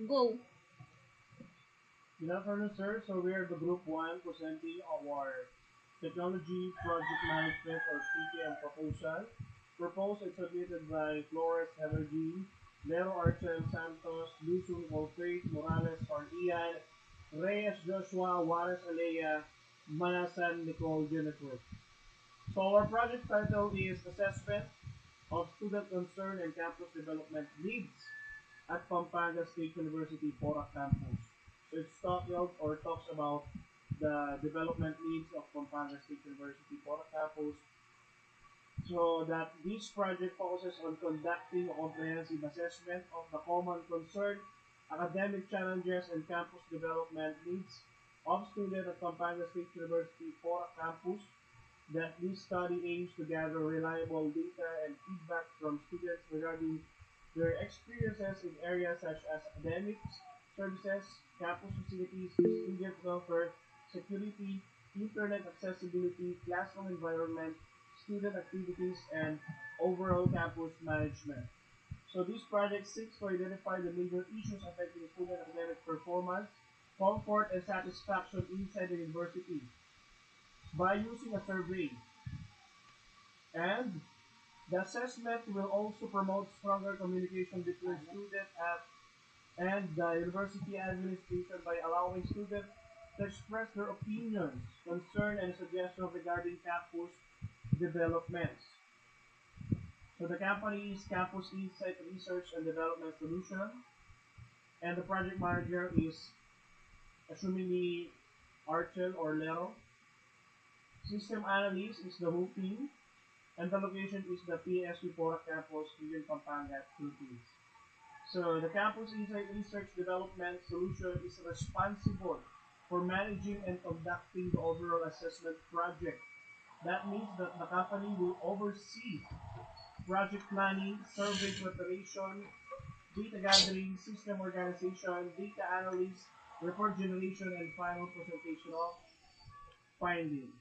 Go. Good afternoon, sir. So we are the Group 1 presenting our Technology Project Management or TPM proposal. Proposed and submitted by Flores Evergreen, Lero Archel Santos, Luzon Faith, Morales Ian, Reyes Joshua, Juarez Alea, Manasan Nicole Jennifer. So our project title is Assessment of Student Concern and Campus Development Needs at Pampanga State University Porac Campus. So it's talks about the development needs of Pampanga State University Porac Campus. So that this project focuses on conducting a comprehensive assessment of the common concern, academic challenges, and campus development needs of students at Pampanga State University Porac Campus. That this study aims to gather reliable data and feedback from students regarding their experiences in areas such as academics, services, campus facilities, student welfare, security, internet accessibility, classroom environment, student activities, and overall campus management. So this project seeks to identify the major issues affecting student academic performance, comfort, and satisfaction inside the university by using a survey. And the assessment will also promote stronger communication between student and the university administration by allowing students to express their opinions, concern, and suggestions regarding campus developments. So the company is Campus Insight Research and Development Solution, and the project manager is assumingly Archel or Lero. System analyst is the whole team, and the location is the PSU Pora Campus in Pampanga, Philippines. So the Campus Insight Research Development Solution is responsible for managing and conducting the overall assessment project. That means that the company will oversee project planning, survey preparation, data gathering, system organization, data analysis, report generation, and final presentation of findings.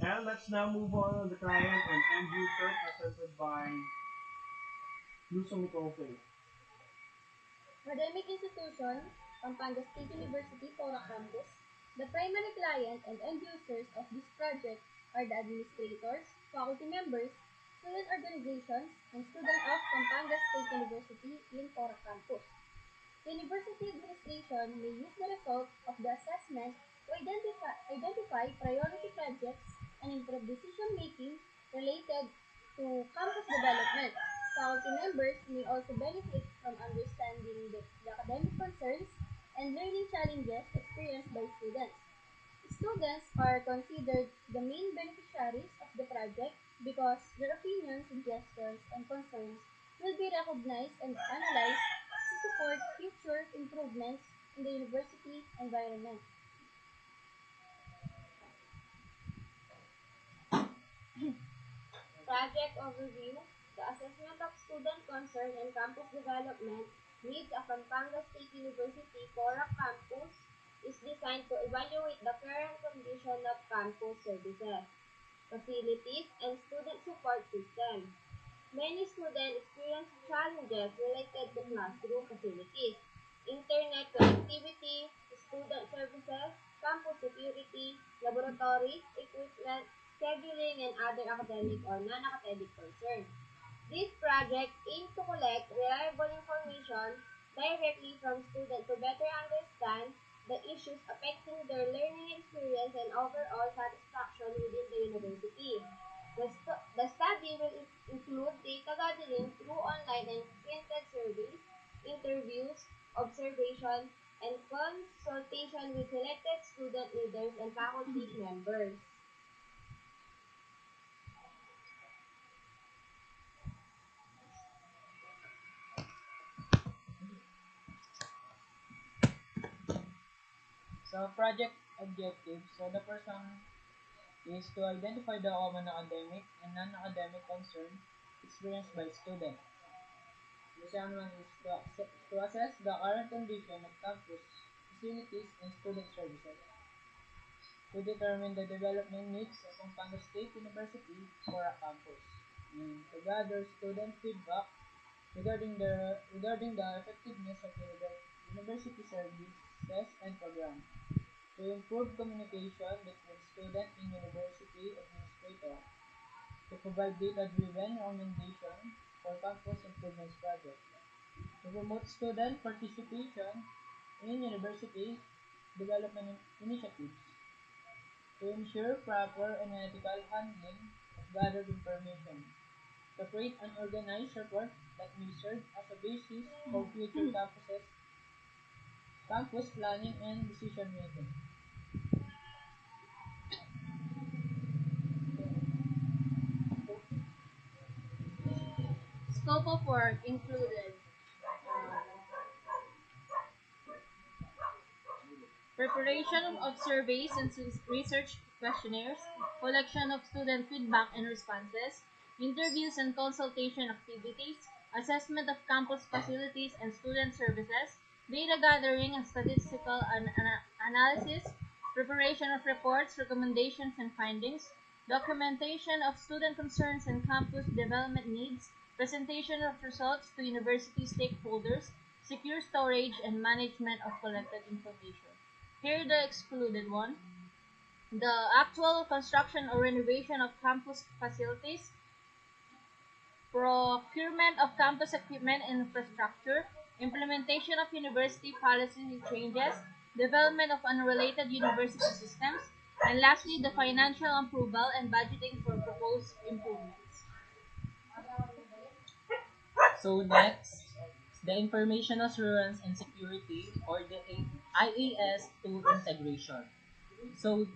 And let's now move on to the client and end user presented by Luzon Nicole Faith. Academic institution, Pampanga State University, Porac Campus. The primary client and end users of this project are the administrators, faculty members, student organizations, and students of Pampanga State University in Porac Campus. The university administration may use the result of the assessment to identify priority projects and improve decision-making related to campus development. Faculty members may also benefit from understanding the academic concerns and learning challenges experienced by students. Students are considered the main beneficiaries of the project because their opinions, suggestions, and concerns will be recognized and analyzed to support future improvements in the university environment. Project overview: the assessment of student concern and campus development needs of Pampanga State University Porac Campus is designed to evaluate the current condition of campus services, facilities, and student support system. Many students experience challenges related to classroom facilities, internet connectivity, student services, campus security, laboratories, equipment, scheduling, and other academic or non-academic concerns. This project aims to collect reliable information directly from students to better understand the issues affecting their learning experience and overall satisfaction within the university. The study will include data gathering through online and printed surveys, interviews, observation, and consultation with selected student leaders and faculty members. So project objective. So the first one is to identify the common academic and non-academic concern experienced by students. The second one is to assess the current condition of campus, facilities, and student services. To determine the development needs of Pampanga State University for a campus. And to gather student feedback regarding the effectiveness of university services and programs to improve communication between student and university administrator, to provide data-driven recommendations for campus improvements projects, to promote student participation in university development initiatives, to ensure proper and ethical handling of gathered information, to create an organized report that may serve as a basis for future campus planning and decision making. Scope of work included um, preparation of surveys and research questionnaires, collection of student feedback and responses, interviews and consultation activities, assessment of campus facilities and student services, data gathering and statistical analysis, preparation of reports, recommendations, and findings, documentation of student concerns and campus development needs, presentation of results to university stakeholders, secure storage and management of collected information. Here the excluded one. The actual construction or renovation of campus facilities, procurement of campus equipment and infrastructure, implementation of university policy changes, development of unrelated university systems, and lastly, the financial approval and budgeting for proposed improvements. So next, the Information Assurance and Security or the IAS-2 integration. So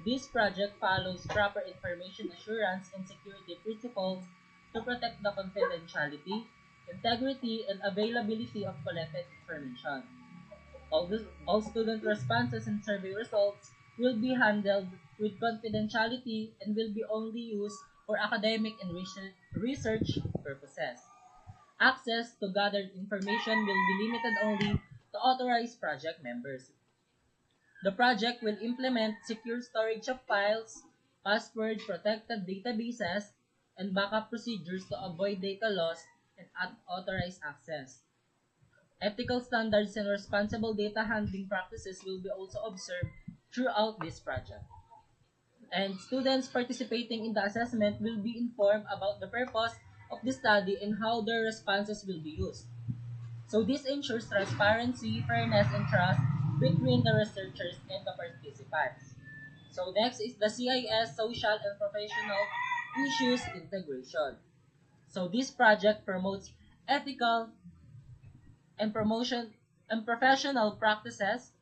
this project follows proper information assurance and security principles to protect the confidentiality, integrity, and availability of collected information. All student responses and survey results will be handled with confidentiality and will be only used for academic and research purposes. Access to gathered information will be limited only to authorized project members. The project will implement secure storage of files, password protected databases, and backup procedures to avoid data loss and unauthorized access. Ethical standards and responsible data handling practices will be also observed throughout this project. And students participating in the assessment will be informed about the purpose of the study and how their responses will be used. So this ensures transparency, fairness, and trust between the researchers and the participants. So next is the CIS Social and Professional Issues Integration. So this project promotes ethical and promotion and professional practices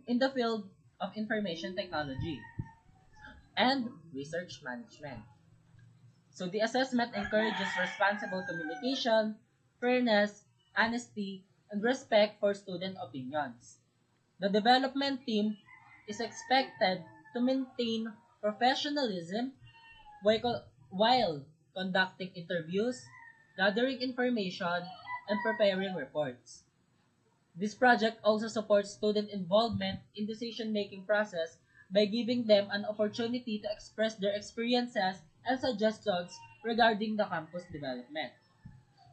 in the field of information technology and research management. So the assessment encourages responsible communication, fairness, honesty, and respect for student opinions. The development team is expected to maintain professionalism while conducting interviews, gathering information, and preparing reports. This project also supports student involvement in decision-making process by giving them an opportunity to express their experiences and suggestions regarding the campus development.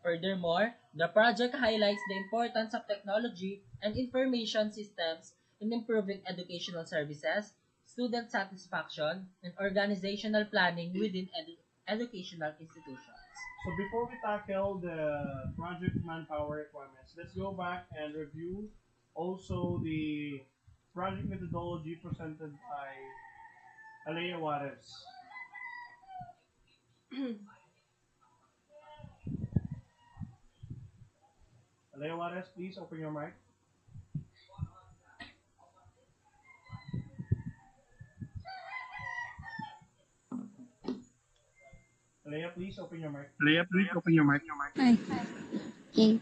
Furthermore, the project highlights the importance of technology and information systems in improving educational services, student satisfaction, and organizational planning within educational institutions. So before we tackle the project manpower requirements, let's go back and review also the project methodology presented by Alea Juarez. Alea Juarez, please open your mic. Alea, please open your mic. Hi. Okay.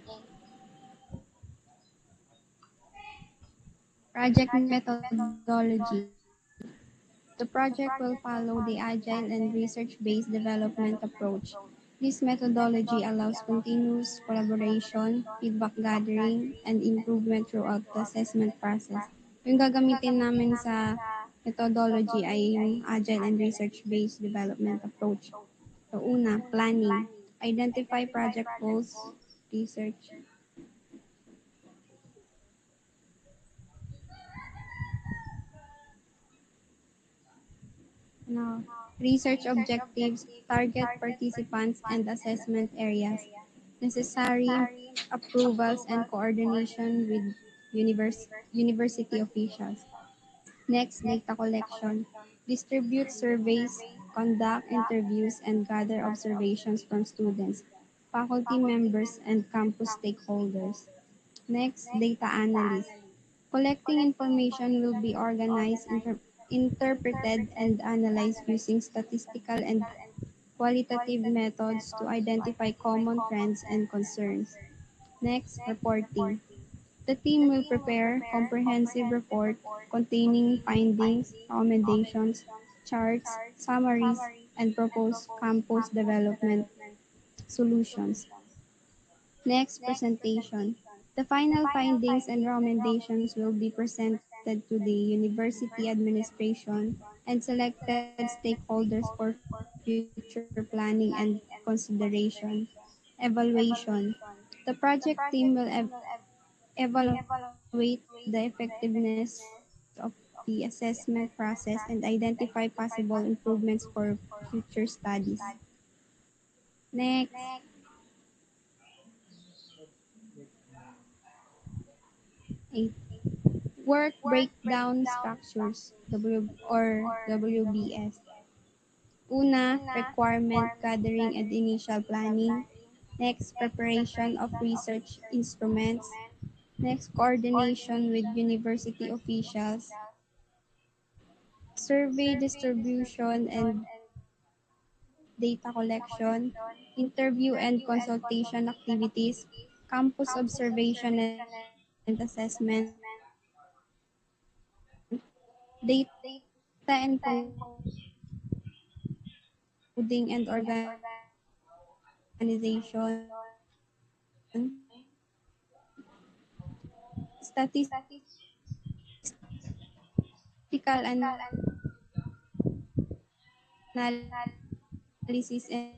Project methodology. The project will follow the agile and research-based development approach. This methodology allows continuous collaboration, feedback gathering, and improvement throughout the assessment process. Yung gagamitin namin sa methodology ay yung agile and research-based development approach. So una, planning. identify project goals, research. Now, research objectives, target participants and assessment areas, necessary approvals and coordination with university officials. Next, data collection. Distribute surveys, conduct interviews, and gather observations from students, faculty members, and campus stakeholders. Next, data analysis. Collecting information will be organized, interpreted, and analyzed using statistical and qualitative methods to identify common trends and concerns. Next, reporting. The team will prepare comprehensive report containing findings, recommendations, charts, summaries, and proposed campus development solutions. Next, presentation. The final findings and recommendations will be presented to the university administration and selected stakeholders for future planning and consideration. Evaluation. The project team will evaluate the effectiveness of the assessment process and identify possible improvements for future studies. Next, 8. Work breakdown structures, WBS. Una, requirement gathering and initial planning. Next, preparation of research instruments. Next, coordination with university officials. Survey distribution and data collection, interview and consultation activities, campus observation and assessment, data encoding and organization, statistical analysis and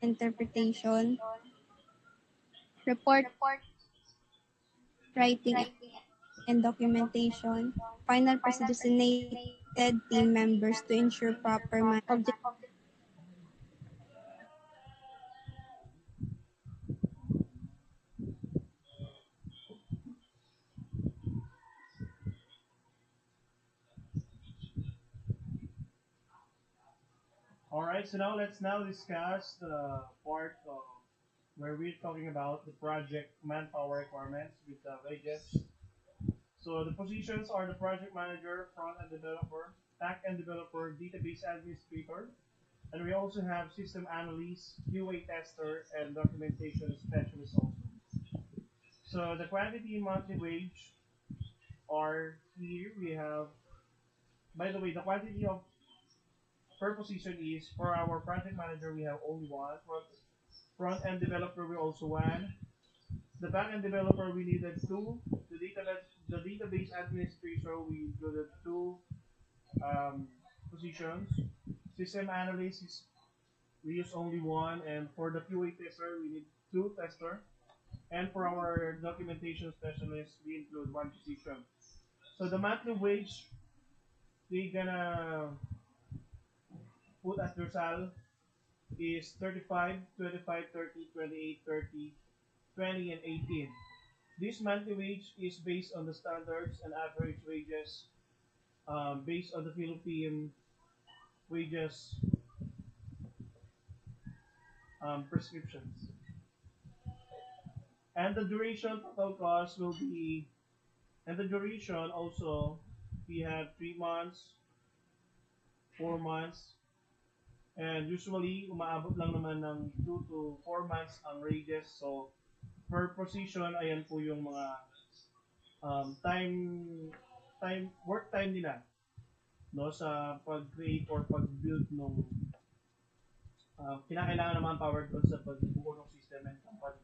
interpretation, report writing and documentation, final designated team members to ensure proper All right, so now let's now discuss the part of where we're talking about the project manpower requirements with the wages. So the positions are the project manager, front end developer, back end developer, database administrator, and we also have system analyst, QA tester, and documentation specialist also. So the quantity monthly wage are here. We have, by the way, the quantity of per position is for our project manager we have only one. Front end developer we also one. The back end developer we needed two. The database administrator we included two um, positions. System analyst is we use only one, and for the QA tester we need two tester. And for our documentation specialist we include one position. So the monthly wage we gonna put as Dorsal is 35, 25, 30, 28, 30, 20, and 18. This monthly wage is based on the standards and average wages based on the Philippine wages prescriptions. And the duration total cost will be, and the duration also, we have 3 months, 4 months, and usually umaabot lang naman ng 2 to 4 months ang ranges. So, per position, ayan po yung mga work time nila no sa pag-create or pag-build ng kinakailangan ng manpower doon sa pagbuo ng system and company.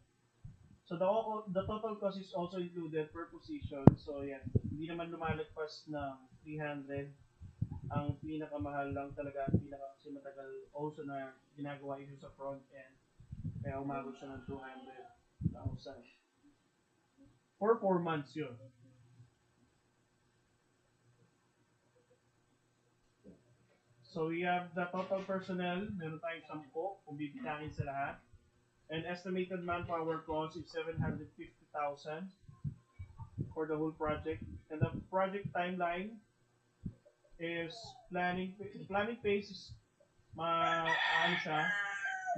So the total cost is also included per position. So yan, hindi naman lumalagpas ng 300. Ang pinakamahal lang talaga, ang pinaka kasi matagal also na ginagawa ito sa front end Kaya umabot siya ng 200,000. For 4 months yun. So we have the total personnel, meron tayong 10 kung bibitain sa lahat. And estimated manpower cost is 750,000 for the whole project. And the project timeline is planning phase is ano siya,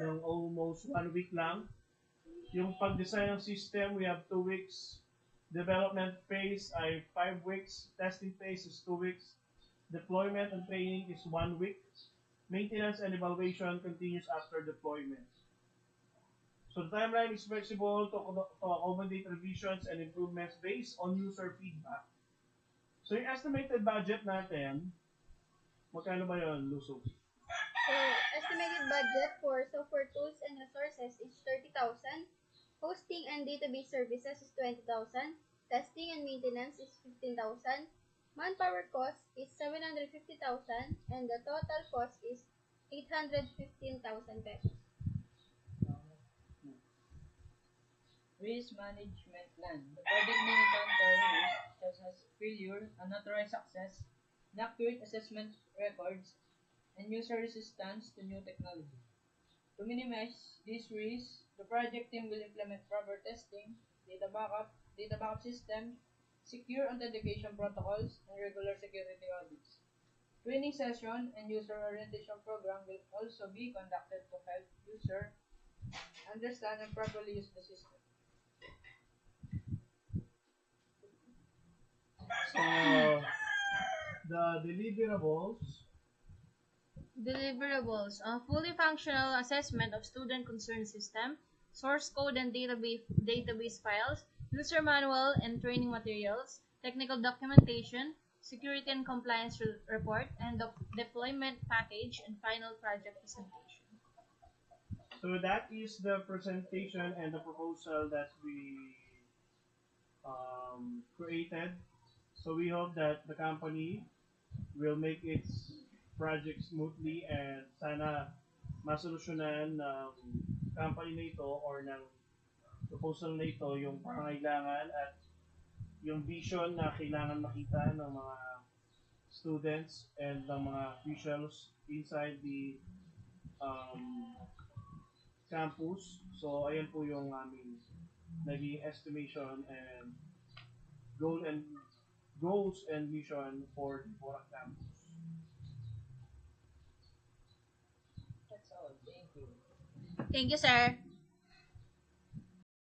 ng almost 1 week lang. Yung pag-design ng system, we have 2 weeks. Development phase ay 5 weeks. Testing phase is 2 weeks. Deployment and training is 1 week. Maintenance and evaluation continues after deployment. So the timeline is flexible to accommodate revisions and improvements based on user feedback. So yung estimated budget natin, magkano ba yun, Luso? So, estimated budget for software tools and resources is 30,000. Hosting and database services is 20,000. Testing and maintenance is 15,000. Manpower cost is 750,000 and the total cost is 815,000 pesos. Risk management plan. The project may encounter risks such as failure, unauthorized access, inaccurate assessment records, and user resistance to new technology. To minimize these risks, the project team will implement proper testing, data backup system, secure authentication protocols, and regular security audits. Training session and user orientation program will also be conducted to help user understand and properly use the system. So, the deliverables, Deliverables: a fully functional assessment of student concern system, source code and database files, user manual and training materials, technical documentation, security and compliance report, and deployment package, and final project presentation. so that is the presentation and the proposal that we created. So we hope that the company will make its project smoothly and sana masolusyonan ng company na ito or ng proposal na ito yung pangailangan at yung vision na kailangan makita ng mga students and ng mga officials inside the um, campus. So ayan po yung aming naging estimation and goal and goals and mission for the Borac campus. That's all. Thank you. Thank you, sir.